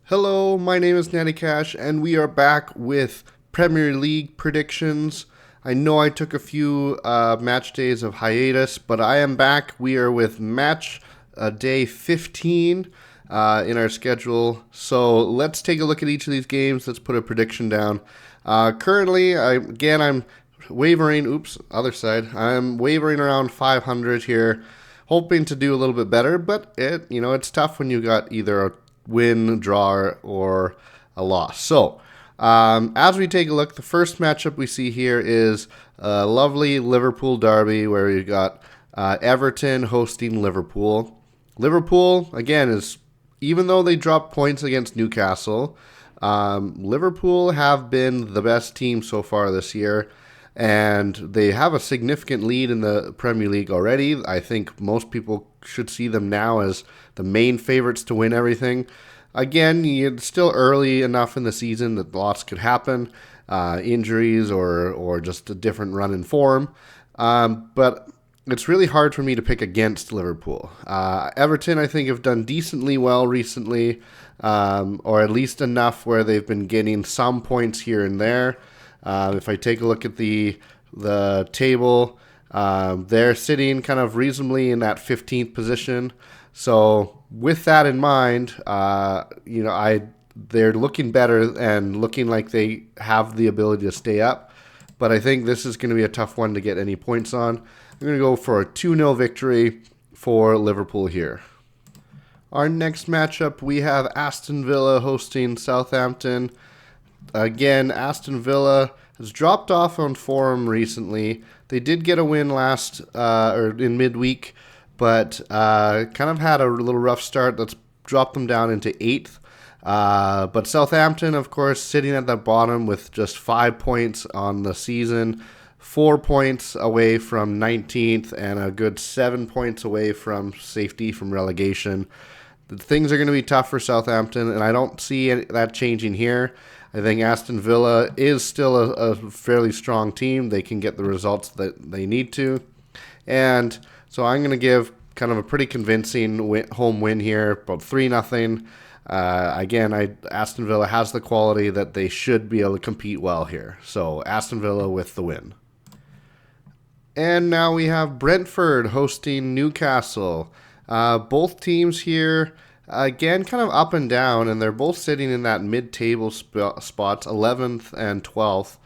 Hello, my name is Natty Cash, and we are back with Premier League predictions. I know I took a few match days of hiatus, but I am back. We are with match day 15 in our schedule. So let's take a look at each of these games. Let's put a prediction down. Currently, I'm wavering. Oops, other side. I'm wavering around 500 here, hoping to do a little bit better. But it's tough when you got either a win, draw, or a loss. So, as we take a look, the first matchup we see here is a lovely Liverpool derby where we got Everton hosting Liverpool. Liverpool, again, is even though they dropped points against Newcastle, Liverpool have been the best team so far this year, and they have a significant lead in the Premier League already. I think most people should see them now as the main favorites to win everything. Again, it's still early enough in the season that lots could happen, injuries or just a different run in form. But it's really hard for me to pick against Liverpool. Everton, I think, have done decently well recently, or at least enough where they've been getting some points here and there. If I take a look at the table, they're sitting kind of reasonably in that 15th position. So with that in mind, they're looking better and looking like they have the ability to stay up. But I think this is going to be a tough one to get any points on. I'm going to go for a 2-0 victory for Liverpool here. Our next matchup, we have Aston Villa hosting Southampton. Again, Aston Villa has dropped off on form recently. They did get a win in midweek, but kind of had a little rough start. That's dropped them down into 8th. But Southampton, of course, sitting at the bottom with just 5 points on the season, 4 points away from 19th, and a good 7 points away from safety from relegation. Things are going to be tough for Southampton, and I don't see that changing here. I think Aston Villa is still a fairly strong team. They can get the results that they need to. And so I'm going to give kind of a pretty convincing home win here, about 3-0. Again, Aston Villa has the quality that they should be able to compete well here. So Aston Villa with the win. And now we have Brentford hosting Newcastle. Both teams here, again, kind of up and down, and they're both sitting in that mid-table spots, 11th and 12th.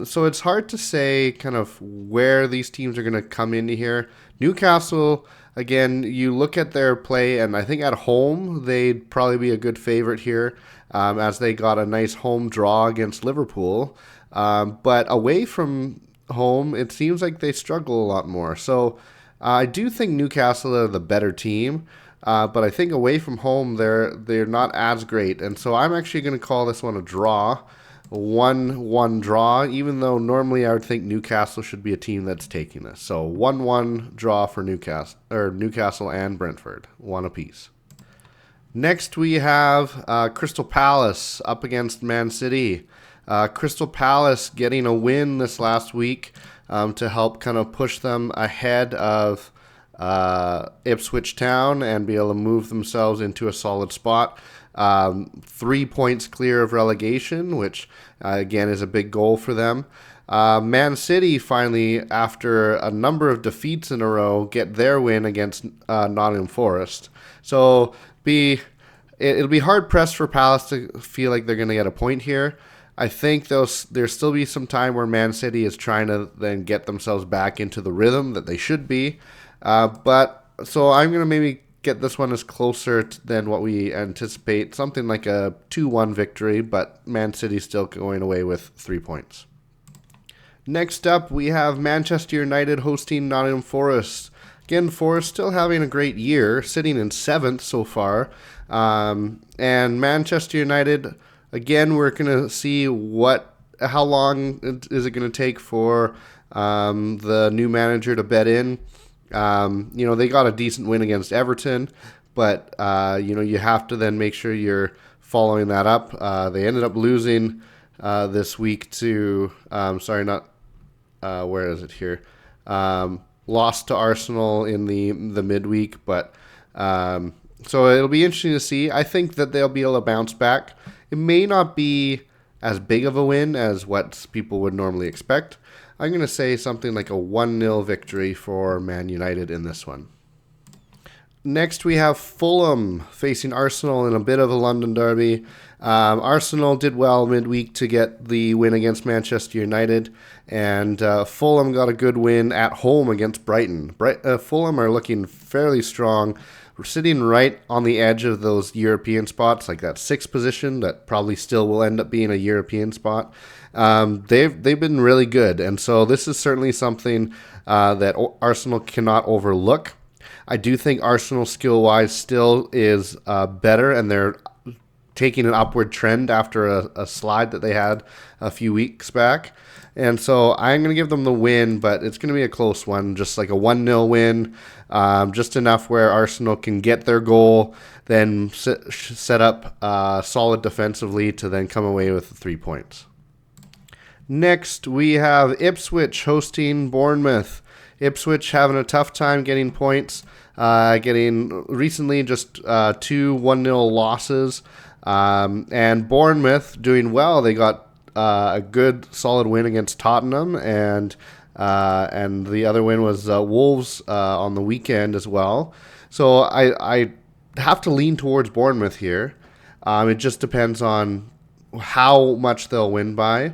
So it's hard to say kind of where these teams are going to come into here. Newcastle, again, you look at their play, and I think at home they'd probably be a good favorite here, as they got a nice home draw against Liverpool. But away from home, it seems like they struggle a lot more. So I do think Newcastle are the better team, but I think away from home they're not as great, and so I'm actually going to call this one a draw, 1-1 draw. Even though normally I would think Newcastle should be a team that's taking this, so 1-1 draw for Newcastle and Brentford, 1 apiece. Next we have Crystal Palace up against Man City. Crystal Palace getting a win this last week to help kind of push them ahead of Ipswich Town and be able to move themselves into a solid spot. 3 points clear of relegation, which again is a big goal for them. Man City finally, after a number of defeats in a row, get their win against Nottingham Forest. So it'll be hard pressed for Palace to feel like they're going to get a point here. I think there'll still be some time where Man City is trying to then get themselves back into the rhythm that they should be. But so I'm going to maybe get this one as closer than what we anticipate, something like a 2-1 victory, but Man City still going away with 3 points. Next up, we have Manchester United hosting Nottingham Forest. Again, Forest still having a great year, sitting in 7th so far. And Manchester United, again, we're going to see how long is it going to take for the new manager to bed in. They got a decent win against Everton, but you have to then make sure you're following that up. They ended up losing this week to where is it here? Lost to Arsenal in the midweek, but So it'll be interesting to see. I think that they'll be able to bounce back. It may not be as big of a win as what people would normally expect. I'm going to say something like a 1-0 victory for Man United in this one. Next, we have Fulham facing Arsenal in a bit of a London derby. Arsenal did well midweek to get the win against Manchester United, and Fulham got a good win at home against Brighton. Fulham are looking fairly strong. We're sitting right on the edge of those European spots, like that sixth position that probably still will end up being a European spot. They've been really good, and so this is certainly something that Arsenal cannot overlook. I do think Arsenal skill-wise still is better, and they're taking an upward trend after a slide that they had a few weeks back. And so I'm going to give them the win, but it's going to be a close one, just like a 1-0 win, just enough where Arsenal can get their goal, then set up solid defensively to then come away with 3 points. Next, we have Ipswich hosting Bournemouth. Ipswich having a tough time getting points, getting recently just 2 1-0 losses. And Bournemouth doing well. They got a good solid win against Tottenham, and the other win was Wolves on the weekend as well. So I have to lean towards Bournemouth here. It just depends on how much they'll win by.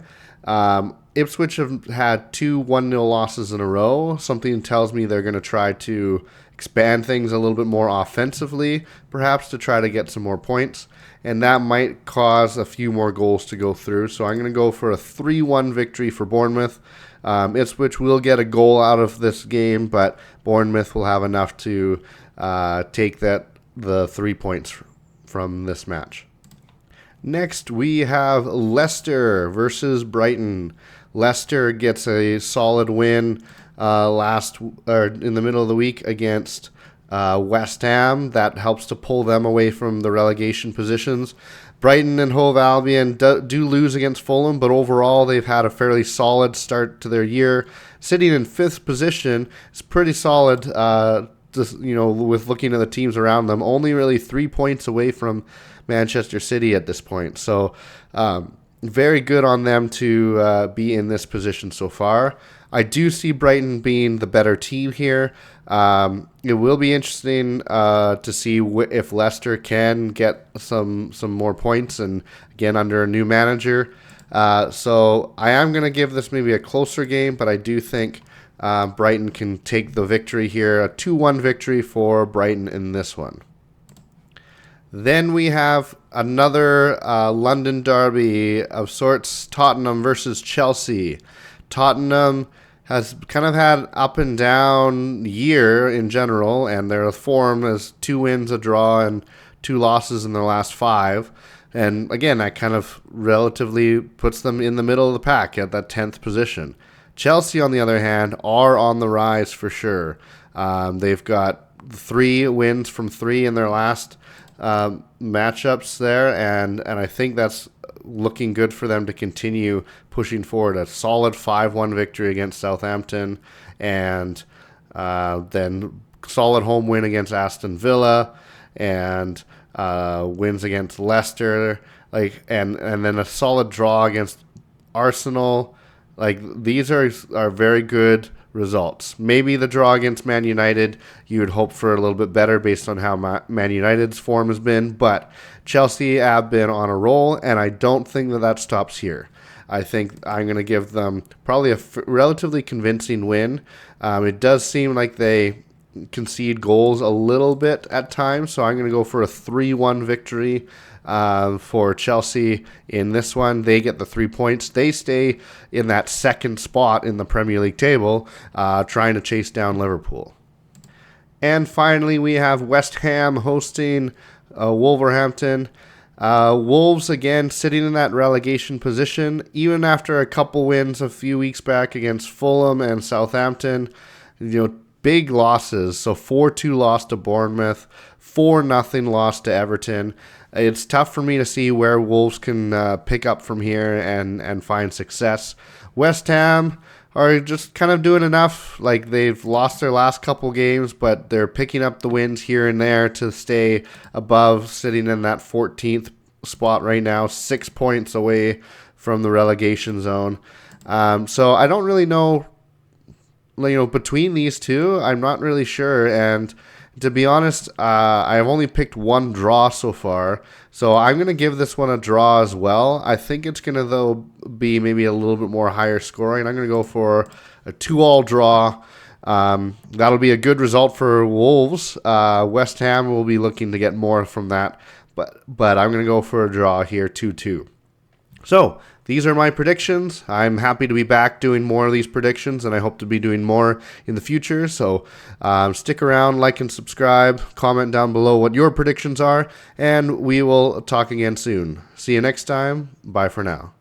Ipswich have had 2 1-0 losses in a row. Something tells me they're going to try to expand things a little bit more offensively, perhaps to try to get some more points. And that might cause a few more goals to go through. So I'm going to go for a 3-1 victory for Bournemouth. Ipswich will get a goal out of this game, but Bournemouth will have enough to take the 3 points from this match. Next, we have Leicester versus Brighton. Leicester gets a solid win in the middle of the week against West Ham. That helps to pull them away from the relegation positions. Brighton and Hove Albion do lose against Fulham, but overall they've had a fairly solid start to their year. Sitting in 5th position is pretty solid. With looking at the teams around them, only really 3 points away from Manchester City at this point. So very good on them to be in this position so far. I do see Brighton being the better team here. It will be interesting to see if Leicester can get some more points, and again under a new manager. So I am going to give this maybe a closer game, but I do think Brighton can take the victory here. A 2-1 victory for Brighton in this one. Then we have another London derby of sorts, Tottenham versus Chelsea. Tottenham has kind of had up and down year in general, and their form is 2 wins, a draw, and 2 losses in their last 5. And again, that kind of relatively puts them in the middle of the pack at that 10th position. Chelsea, on the other hand, are on the rise for sure. They've got 3 wins from 3 in their last matchups there, and I think that's looking good for them to continue pushing forward. A solid 5-1 victory against Southampton, and then solid home win against Aston Villa, and wins against Leicester, and then a solid draw against Arsenal. These are very good results. Maybe the draw against Man United, you would hope for a little bit better based on how Man United's form has been, but Chelsea have been on a roll, and I don't think that stops here. I think I'm going to give them probably a relatively convincing win. It does seem like they concede goals a little bit at times, so I'm going to go for a 3-1 victory for Chelsea in this one. They get the 3 points. They stay in that 2nd spot in the Premier League table, trying to chase down Liverpool. And finally, we have West Ham hosting Wolverhampton. Wolves, again, sitting in that relegation position, even after a couple wins a few weeks back against Fulham and Southampton. Big losses. So 4-2 loss to Bournemouth, 4-0 loss to Everton. It's tough for me to see where Wolves can pick up from here and find success. West Ham, are just kind of doing enough. Like, they've lost their last couple games, but they're picking up the wins here and there to stay above, sitting in that 14th spot right now, 6 points away from the relegation zone. So I don't really know, between these two, I'm not really sure. And to be honest, I've only picked one draw so far, so I'm going to give this one a draw as well. I think it's going to, though, be maybe a little bit more higher scoring. I'm going to go for a 2-all draw. That'll be a good result for Wolves. West Ham will be looking to get more from that, but I'm going to go for a draw here, 2-2. So these are my predictions. I'm happy to be back doing more of these predictions, and I hope to be doing more in the future. So stick around, like and subscribe, comment down below what your predictions are, and we will talk again soon. See you next time. Bye for now.